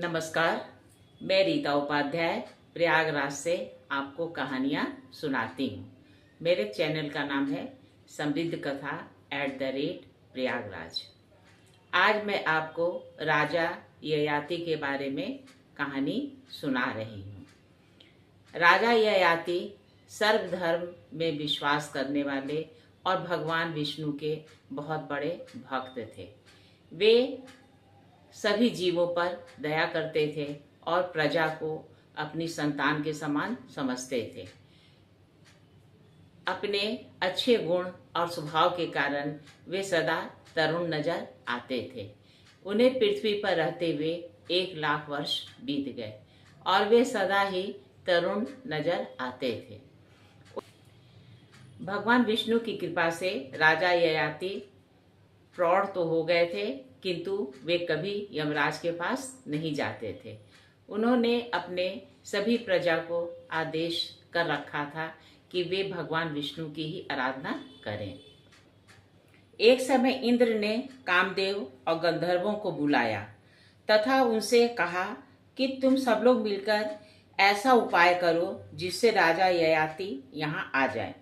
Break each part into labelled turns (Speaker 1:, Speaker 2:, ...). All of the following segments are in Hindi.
Speaker 1: नमस्कार। मैं रीता उपाध्याय प्रयागराज से आपको कहानियाँ सुनाती हूँ। मेरे चैनल का नाम है समृद्ध कथा @प्रयागराज। आज मैं आपको राजा ययाति के बारे में कहानी सुना रही हूँ। राजा ययाति सर्वधर्म में विश्वास करने वाले और भगवान विष्णु के बहुत बड़े भक्त थे। वे सभी जीवों पर दया करते थे और प्रजा को अपनी संतान के समान समझते थे। अपने अच्छे गुण और स्वभाव के कारण वे सदा तरुण नजर आते थे। उन्हें पृथ्वी पर रहते हुए 1,00,000 वर्ष बीत गए और वे सदा ही तरुण नजर आते थे। भगवान विष्णु की कृपा से राजा ययाति प्रौढ़ तो हो गए थे, किंतु वे कभी यमराज के पास नहीं जाते थे। उन्होंने अपने सभी प्रजा को आदेश कर रखा था कि वे भगवान विष्णु की ही आराधना करें। एक समय इंद्र ने कामदेव और गंधर्वों को बुलाया तथा उनसे कहा कि तुम सब लोग मिलकर ऐसा उपाय करो जिससे राजा ययाति यहाँ आ जाए।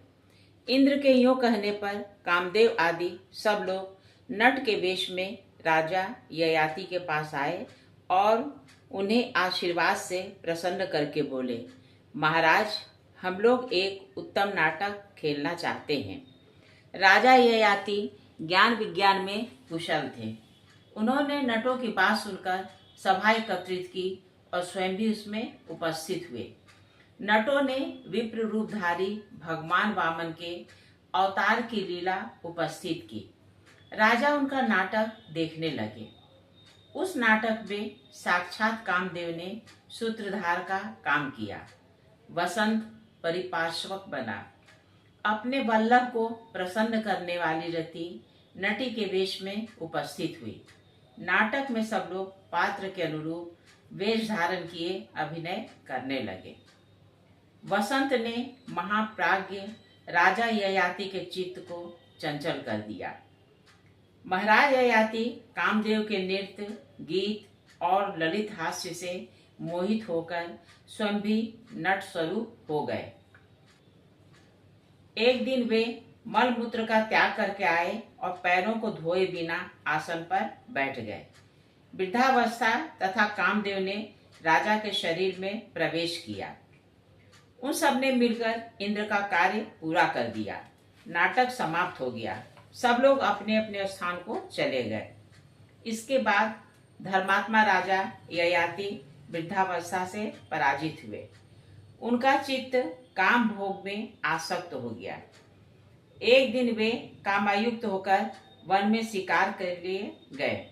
Speaker 1: इंद्र के यूं कहने पर कामदेव आदि सब लोग नट के वेश में राजा ययाति के पास आए और उन्हें आशीर्वाद से प्रसन्न करके बोले, महाराज, हम लोग एक उत्तम नाटक खेलना चाहते हैं। राजा ययाति ज्ञान विज्ञान में कुशल थे। उन्होंने नटों की बात सुनकर सभा एकत्रित की और स्वयं भी उसमें उपस्थित हुए। नटों ने विप्र रूपधारी भगवान वामन के अवतार की लीला उपस्थित की। राजा उनका नाटक देखने लगे। उस नाटक में साक्षात कामदेव ने सूत्रधार का काम किया। वसंत परिपार्श्वक बना। अपने वल्लभ को प्रसन्न करने वाली रति नटी के वेश में उपस्थित हुई। नाटक में सब लोग पात्र के अनुरूप वेश धारण किए अभिनय करने लगे। वसंत ने महाप्राज्ञ राजा ययाति के चित्त को चंचल कर दिया। महाराज ययाति कामदेव के नृत्य, गीत और ललित हास्य से मोहित होकर स्वयं भी नट स्वरूप हो गए। एक दिन वे मलमूत्र का त्याग करके आए और पैरों को धोए बिना आसन पर बैठ गए। वृद्धावस्था तथा कामदेव ने राजा के शरीर में प्रवेश किया। उन सब ने मिलकर इंद्र का कार्य पूरा कर दिया। नाटक समाप्त हो गया। सब लोग अपने अपने स्थान को चले गए। इसके बाद धर्मात्मा राजा ययाति वृद्धावस्था से पराजित हुए। उनका चित्त काम भोग में आसक्त हो गया। एक दिन वे कामायुक्त होकर वन में शिकार के लिए गए।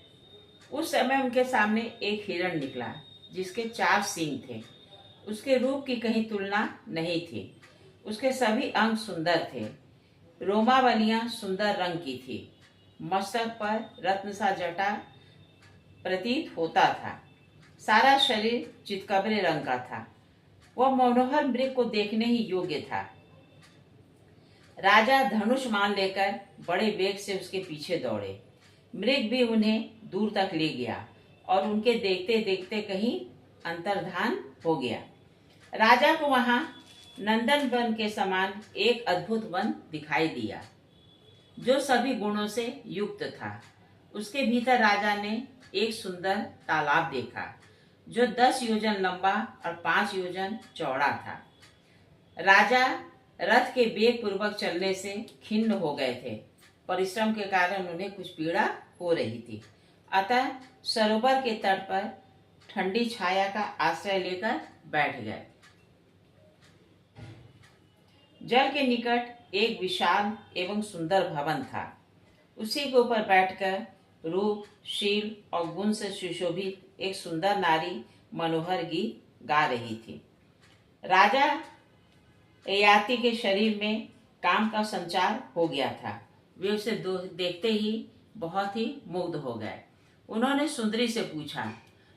Speaker 1: उस समय उनके सामने एक हिरण निकला जिसके 4 सींग थे। उसके रूप की कहीं तुलना नहीं थी। उसके सभी अंग सुंदर थे। रोमावलियां सुंदर रंग की थी। मस्तक पर रत्न सा जटा प्रतीत होता था। सारा शरीर चितकबरे रंग का था। वह मनोहर मृग को देखने ही योग्य था। राजा धनुष मान लेकर बड़े वेग से उसके पीछे दौड़े। मृग भी उन्हें दूर तक ले गया और उनके देखते देखते कहीं अंतर्धान हो गया। राजा को वहां नंदन वन के समान एक अद्भुत वन दिखाई दिया जो सभी गुणों से युक्त था। उसके भीतर राजा ने एक सुंदर तालाब देखा जो 10 योजन लंबा और 5 योजन चौड़ा था। राजा रथ के वेग पूर्वक चलने से खिन्न हो गए थे। परिश्रम के कारण उन्हें कुछ पीड़ा हो रही थी। अतः सरोवर के तट पर ठंडी छाया का आश्रय लेकर बैठ गए। जल के निकट एक विशाल एवं सुंदर भवन था। उसी के ऊपर बैठकर रूप, शील और गुण से सुशोभित एक सुंदर नारी मनोहर गीत गा रही थी। राजा ययाति के शरीर में काम का संचार हो गया था। वे उसे देखते ही बहुत ही मुग्ध हो गए। उन्होंने सुंदरी से पूछा,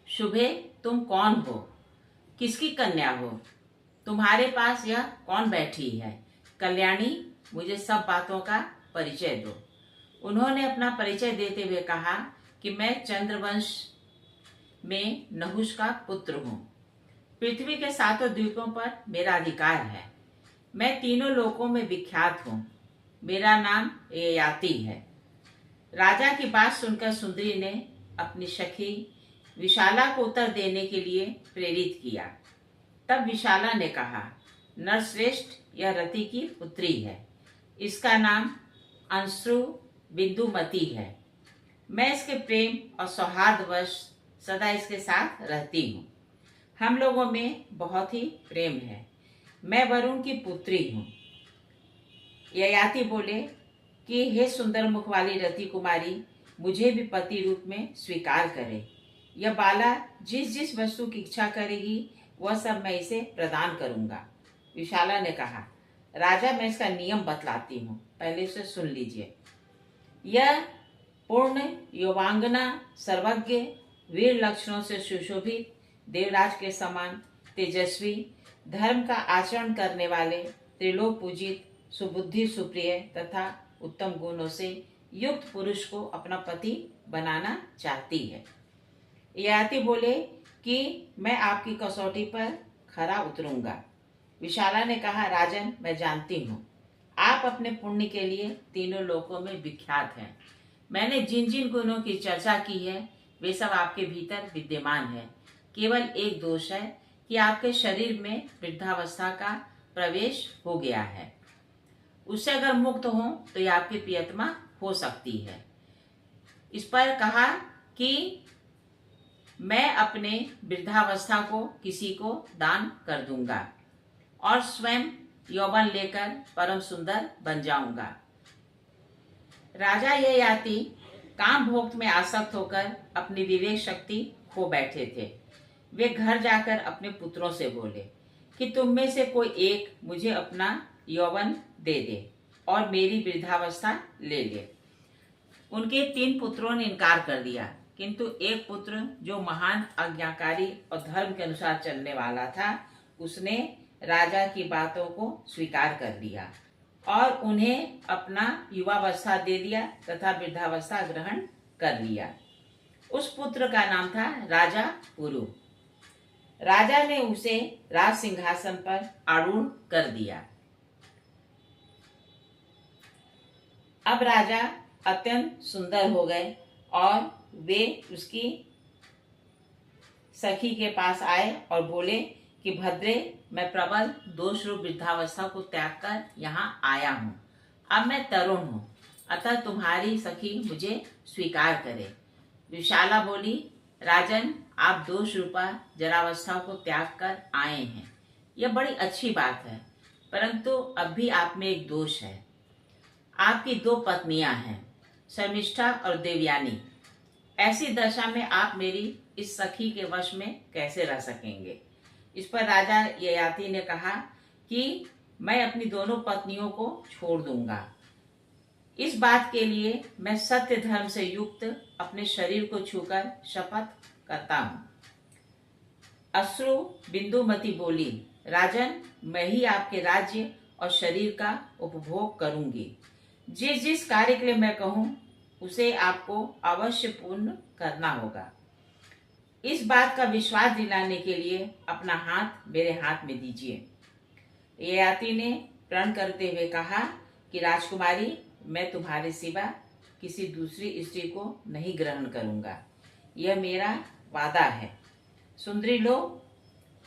Speaker 1: शुभे, तुम कौन हो? किसकी कन्या हो? तुम्हारे पास यह कौन बैठी है? कल्याणी, मुझे सब बातों का परिचय दो। उन्होंने अपना परिचय देते हुए कहा कि मैं चंद्रवंश मैं नहुष का पुत्र हूँ। पृथ्वी के सातों द्वीपों पर मेरा अधिकार है। मैं तीनों लोकों में विख्यात हूँ। मेरा नाम ययाति है। राजा की बात सुनकर सुंदरी ने अपनी सखी विशाला को उत्तर देने के लिए प्रेरित किया। तब विशाला ने कहा, नरश्रेष्ठ, यह रति की पुत्री है। इसका नाम अंश्रु बिंदुमती है। मैं इसके प्रेम और सौहार्दवश सदा इसके साथ रहती हूँ। हम लोगों में बहुत ही प्रेम है। मैं वरुण की पुत्री हूँ। ययाति बोले कि हे सुंदर मुख वाली रति कुमारी, मुझे भी पति रूप में स्वीकार करे। यह बाला जिस जिस वस्तु की इच्छा करेगी वह सब मैं इसे प्रदान करूंगा। विशाला ने कहा, राजा, मैं इसका नियम बतलाती हूँ, पहले उसे सुन लीजिए। यह पूर्ण युवांगना, सर्वज्ञ, वीर लक्षणों से सुशोभित, देवराज के समान तेजस्वी, धर्म का आचरण करने वाले, त्रिलोक पूजित, सुबुद्धि, सुप्रिय तथा उत्तम गुणों से युक्त पुरुष को अपना पति बनाना चाहती है। ययाति बोले कि मैं आपकी कसौटी पर खरा उतरूंगा। विशाला ने कहा, राजन, मैं जानती हूँ आप अपने पुण्य के लिए तीनों लोकों में विख्यात हैं। मैंने जिन जिन गुणों की चर्चा की है वे सब आपके भीतर विद्यमान है। केवल एक दोष है कि आपके शरीर में वृद्धावस्था का प्रवेश हो गया है। उससे अगर मुक्त हो तो ये आपकी प्रियतमा हो सकती है। इस पर कहा कि मैं अपने वृद्धावस्था को किसी को दान कर दूंगा और स्वयं यौवन लेकर परम सुंदर बन जाऊंगा। राजा ययाति काम भोग में आसक्त होकर अपनी विवेक शक्ति खो बैठे थे। वे घर जाकर अपने पुत्रों से बोले कि तुम में से कोई एक मुझे अपना यौवन दे दे और मेरी वृद्धावस्था ले ले। उनके 3 पुत्रों ने इनकार कर दिया, किंतु एक पुत्र जो महान आज्ञाकारी और धर्म के अनुसार चलने वाला था, उसने राजा की बातों को स्वीकार कर लिया और उन्हें अपना युवावस्था दे दिया तथा वृद्धावस्था ग्रहण कर लिया। उस पुत्र का नाम था राजा पुरु। राजा ने उसे राज सिंहासन पर आरूढ़ कर दिया। अब राजा अत्यंत सुंदर हो गए और वे उसकी सखी के पास आए और बोले कि भद्रे, मैं प्रबल दोष रूप वृद्धावस्था को त्याग कर यहाँ आया हूँ। अब मैं तरुण हूँ, अतः तुम्हारी सखी मुझे स्वीकार करे। विशाला बोली, राजन, आप दोष रूपा जरावस्था को त्याग कर आए हैं, यह बड़ी अच्छी बात है, परंतु अब भी आप में एक दोष है। आपकी 2 पत्नियां हैं, शर्मिष्ठा और देवयानी। ऐसी दशा में आप मेरी इस सखी के वश में कैसे रह सकेंगे? इस पर राजा ययाति ने कहा कि मैं अपनी दोनों पत्नियों को छोड़ दूंगा। इस बात के लिए मैं सत्य धर्म से युक्त अपने शरीर को छूकर शपथ करता हूँ। अश्रु बिंदुमती बोली, राजन, मैं ही आपके राज्य और शरीर का उपभोग करूंगी। जिस जिस कार्य के लिए मैं कहूँ उसे आपको अवश्य पूर्ण करना होगा। इस बात का विश्वास दिलाने के लिए अपना हाथ मेरे हाथ में दीजिए। ययाति ने प्रण करते हुए कहा कि राजकुमारी, मैं तुम्हारे सिवा किसी दूसरी स्त्री को नहीं ग्रहण करूंगा, यह मेरा वादा है। सुंदरी लोग,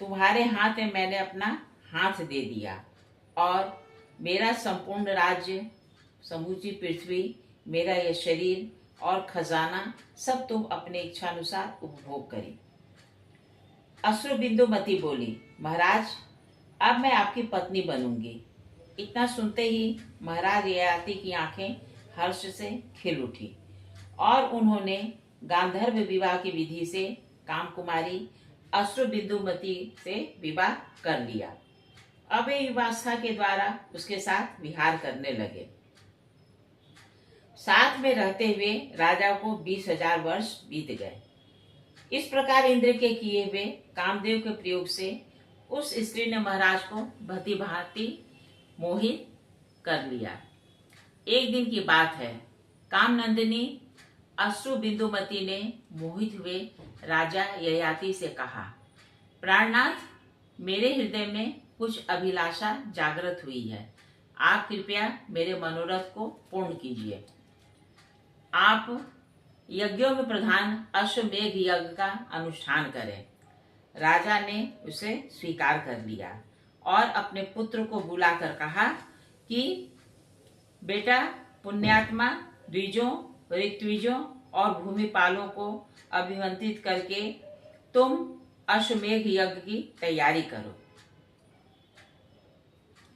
Speaker 1: तुम्हारे हाथ में मैंने अपना हाथ दे दिया और मेरा संपूर्ण राज्य, समूची पृथ्वी, मेरा यह शरीर और खजाना सब तुम अपने इच्छानुसार उपभोग करी। अश्रु बिंदुमती बोली, महाराज, अब मैं आपकी पत्नी बनूंगी। इतना सुनते ही महाराज ययाति की आंखें हर्ष से खिल उठी और उन्होंने गांधर्व विवाह की विधि से कामकुमारी अश्रु बिंदुमती से विवाह कर लिया। अब वे युवावस्था के द्वारा उसके साथ विहार करने लगे। साथ में रहते हुए राजा को 20,000 वर्ष बीत गए। इस प्रकार इंद्र के किए हुए कामदेव के प्रयोग से उस स्त्री ने महाराज को भली भांति मोहित कर लिया। एक दिन की बात है, कामनंदिनी अश्रु बिंदुमती ने मोहित हुए राजा ययाति से कहा, प्राणनाथ, मेरे हृदय में कुछ अभिलाषा जागृत हुई है। आप कृपया मेरे मनोरथ को पूर्ण कीजिए। आप यज्ञों में प्रधान अश्वमेघ यज्ञ का अनुष्ठान करें। राजा ने उसे स्वीकार कर लिया और अपने पुत्र को बुलाकर कहा कि बेटा, पुण्यात्मा द्विजों, ऋत्विजों और भूमिपालों को अभिमंत्रित करके तुम अश्वमेघ यज्ञ की तैयारी करो।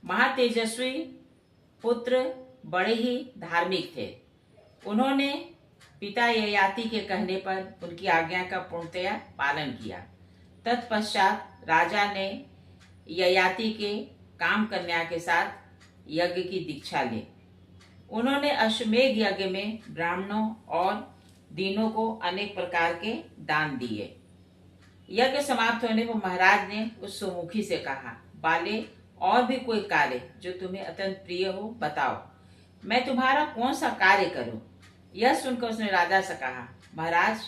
Speaker 1: महातेजस्वी पुत्र बड़े ही धार्मिक थे। उन्होंने पिता ययाति के कहने पर उनकी आज्ञा का पूर्णतया पालन किया। तत्पश्चात राजा ने ययाति के काम कन्या के साथ यज्ञ की दीक्षा ली। उन्होंने अश्वमेघ यज्ञ में ब्राह्मणों और दीनों को अनेक प्रकार के दान दिए। यज्ञ समाप्त होने पर महाराज ने उस सुमुखी से कहा, बाले, और भी कोई कार्य जो तुम्हें अत्यंत प्रिय हो बताओ, मैं तुम्हारा कौन सा कार्य करूं? यह सुनकर उसने राजा से कहा, महाराज,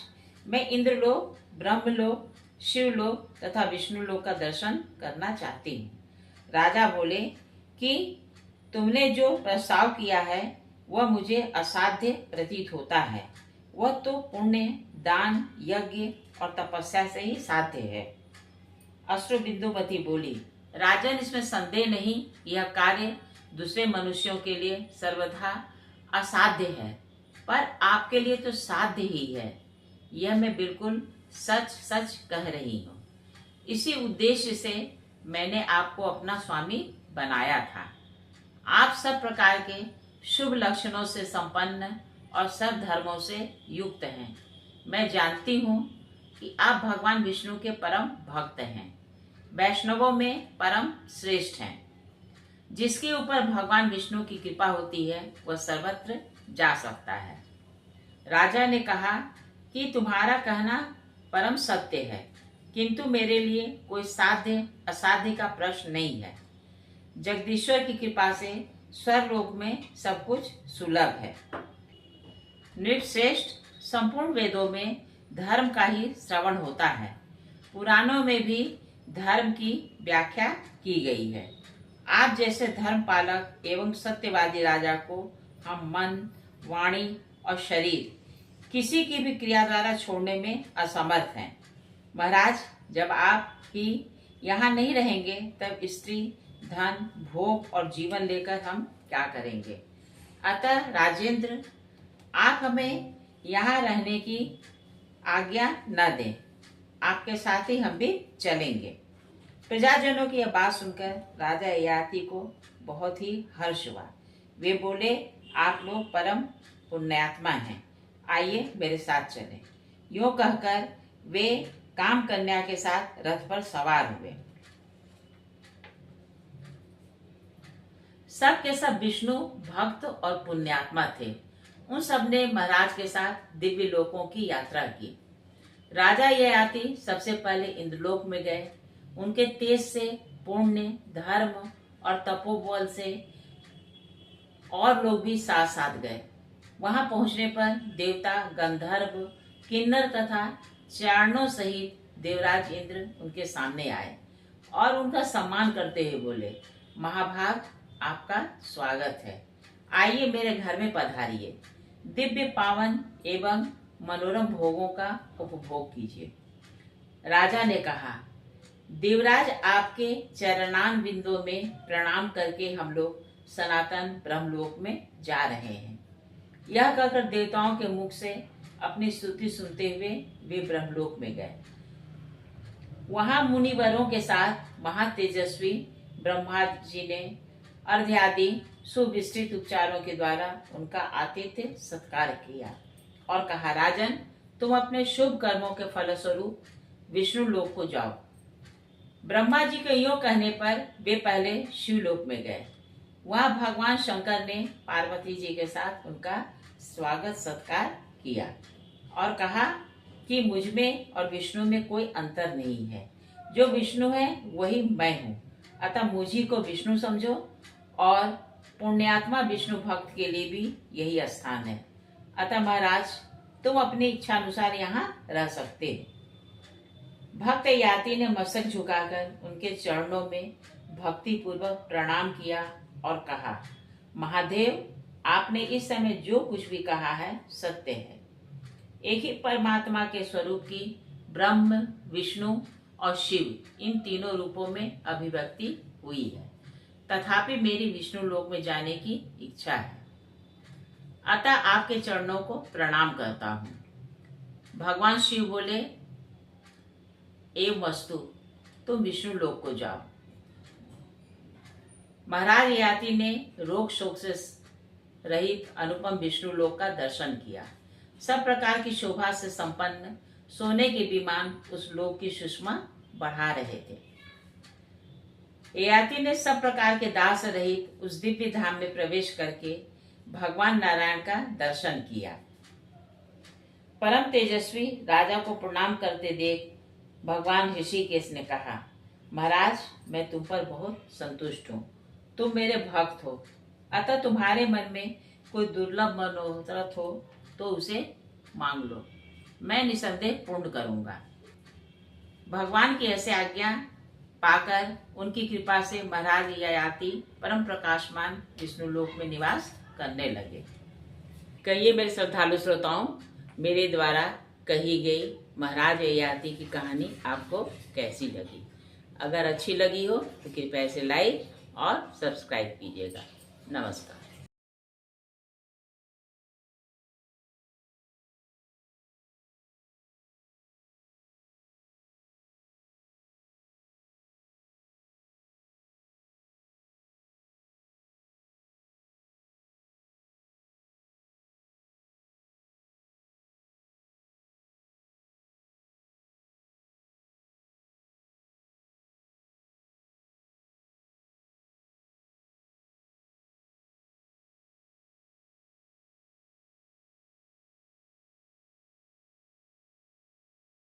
Speaker 1: मैं इंद्रलोक, ब्रह्मलोक, शिवलोक तथा विष्णुलोक का दर्शन करना चाहती हूँ। राजा बोले कि तुमने जो प्रस्ताव किया है वह मुझे असाध्य प्रतीत होता है। वह तो पुण्य, दान, यज्ञ और तपस्या से ही साध्य है। अश्रुबिंदुमती बोली, राजन, इसमें संदेह नहीं, यह कार्य दूसरे मनुष्यों के लिए सर्वथा असाध्य है, पर आपके लिए तो साध्य ही है। यह मैं बिल्कुल सच सच कह रही हूँ। इसी उद्देश्य से मैंने आपको अपना स्वामी बनाया था। आप सब प्रकार के शुभ लक्षणों से संपन्न और सब धर्मों से युक्त हैं। मैं जानती हूँ कि आप भगवान विष्णु के परम भक्त हैं, वैष्णवों में परम श्रेष्ठ हैं। जिसके ऊपर भगवान विष्णु की कृपा होती है वह सर्वत्र जा सकता है। राजा ने कहा कि तुम्हारा कहना परम सत्य है, किंतु मेरे लिए कोई साध्य असाध्य का प्रश्न नहीं है। जगदीश्वर की कृपा से स्वर्गलोक में सब कुछ सुलभ है। नृपश्रेष्ठ, संपूर्ण वेदों में धर्म का ही श्रवण होता है। पुराणों में भी धर्म की व्याख्या की गई है। आप जैसे धर्म पालक एवं सत्यवादी राजा को हम मन, वाणी और शरीर किसी की भी क्रिया द्वारा छोड़ने में असमर्थ हैं। महाराज, जब आप ही यहाँ नहीं रहेंगे तब स्त्री, धन, भोग और जीवन लेकर हम क्या करेंगे? अतः राजेंद्र, आप हमें यहाँ रहने की आज्ञा न दें। आपके साथ ही हम भी चलेंगे। प्रजाजनों की यह बात सुनकर राजा ययाति को बहुत ही हर्ष हुआ। वे बोले, आप लोग परम पुण्यात्मा हैं, आइए मेरे साथ चलें। यूं कहकर वे काम कन्या के साथ रथ पर सवार हुए। सब के सब विष्णु भक्त और पुण्यात्मा थे। उन सब ने महाराज के साथ दिव्य लोकों की यात्रा की। राजा ययाति सबसे पहले इंद्रलोक में गए। उनके तेज से, पुण्य, धर्म और तपोबल से और लोग भी साथ साथ गए। वहां पहुंचने पर देवता, गंधर्व, किन्नर तथा चारणों सहित देवराज इंद्र उनके सामने आए और उनका सम्मान करते हुए बोले, महाभाग, आपका स्वागत है। आइए मेरे घर में पधारिए। दिव्य, पावन एवं मनोरम भोगों का उपभोग कीजिए। राजा ने कहा, देवराज, आपके चरणान बिंदों में प्रणाम करके हम लोग सनातन ब्रह्मलोक में जा रहे हैं। यह कहकर देवताओं के मुख से अपनी स्तुति सुनते हुए वे ब्रह्मलोक में गए। वहां मुनिवरों के साथ महातेजस्वी ब्रह्मा जी ने अर्घ्य आदि सुविस्तृत उपचारों के द्वारा उनका आतिथ्य सत्कार किया और कहा, राजन, तुम अपने शुभ कर्मों के फलस्वरूप विष्णु लोक को जाओ। ब्रह्मा जी के यूं कहने पर वे पहले शिवलोक में गए। वहां भगवान शंकर ने पार्वती जी के साथ उनका स्वागत सत्कार किया और कहा कि मुझ में और विष्णु में कोई अंतर नहीं है। जो विष्णु है वही मैं हूँ, अतः मुझी को विष्णु समझो और पुण्यात्मा विष्णु भक्त के लिए भी यही स्थान है। अतः महाराज, तुम अपनी इच्छा अनुसार यहाँ रह सकते हैं। भक्त याति ने मस्तक झुकाकर उनके चरणों में भक्ति पूर्वक प्रणाम किया और कहा, महादेव, आपने इस समय जो कुछ भी कहा है सत्य है। एक ही परमात्मा के स्वरूप की ब्रह्म, विष्णु और शिव इन तीनों रूपों में अभिव्यक्ति हुई है। तथापि मेरी विष्णु लोक में जाने की इच्छा है, अतः आपके चरणों को प्रणाम करता हूँ। भगवान शिव बोले, एवं वस्तु, तुम विष्णु लोक को जाओ। महाराज ययाति ने रोग शोक से रहित अनुपम विष्णु लोक का दर्शन किया। सब प्रकार की शोभा से संपन्न सोने के विमान उस लोक की सुषमा बढ़ा रहे थे। ययाति ने सब प्रकार के दास रहित उस दिव्य धाम में प्रवेश करके भगवान नारायण का दर्शन किया। परम तेजस्वी राजा को प्रणाम करते देख भगवान ऋषिकेश ने कहा, महाराज, मैं तुम पर बहुत संतुष्ट हूँ। तुम मेरे भक्त हो, अतः तुम्हारे मन में कोई दुर्लभ मनोरथ हो तो उसे मांग लो, मैं निसंदेह पूर्ण करूंगा। भगवान की ऐसी आज्ञा पाकर उनकी कृपा से महाराज ययाति परम प्रकाशमान विष्णु लोक में निवास करने लगे। कहिए मेरे श्रद्धालु श्रोताओं, मेरे द्वारा कही गई महाराज ययाति की कहानी आपको कैसी लगी? अगर अच्छी लगी हो तो कृपया इसे लाइक और सब्सक्राइब कीजिएगा। नमस्कार।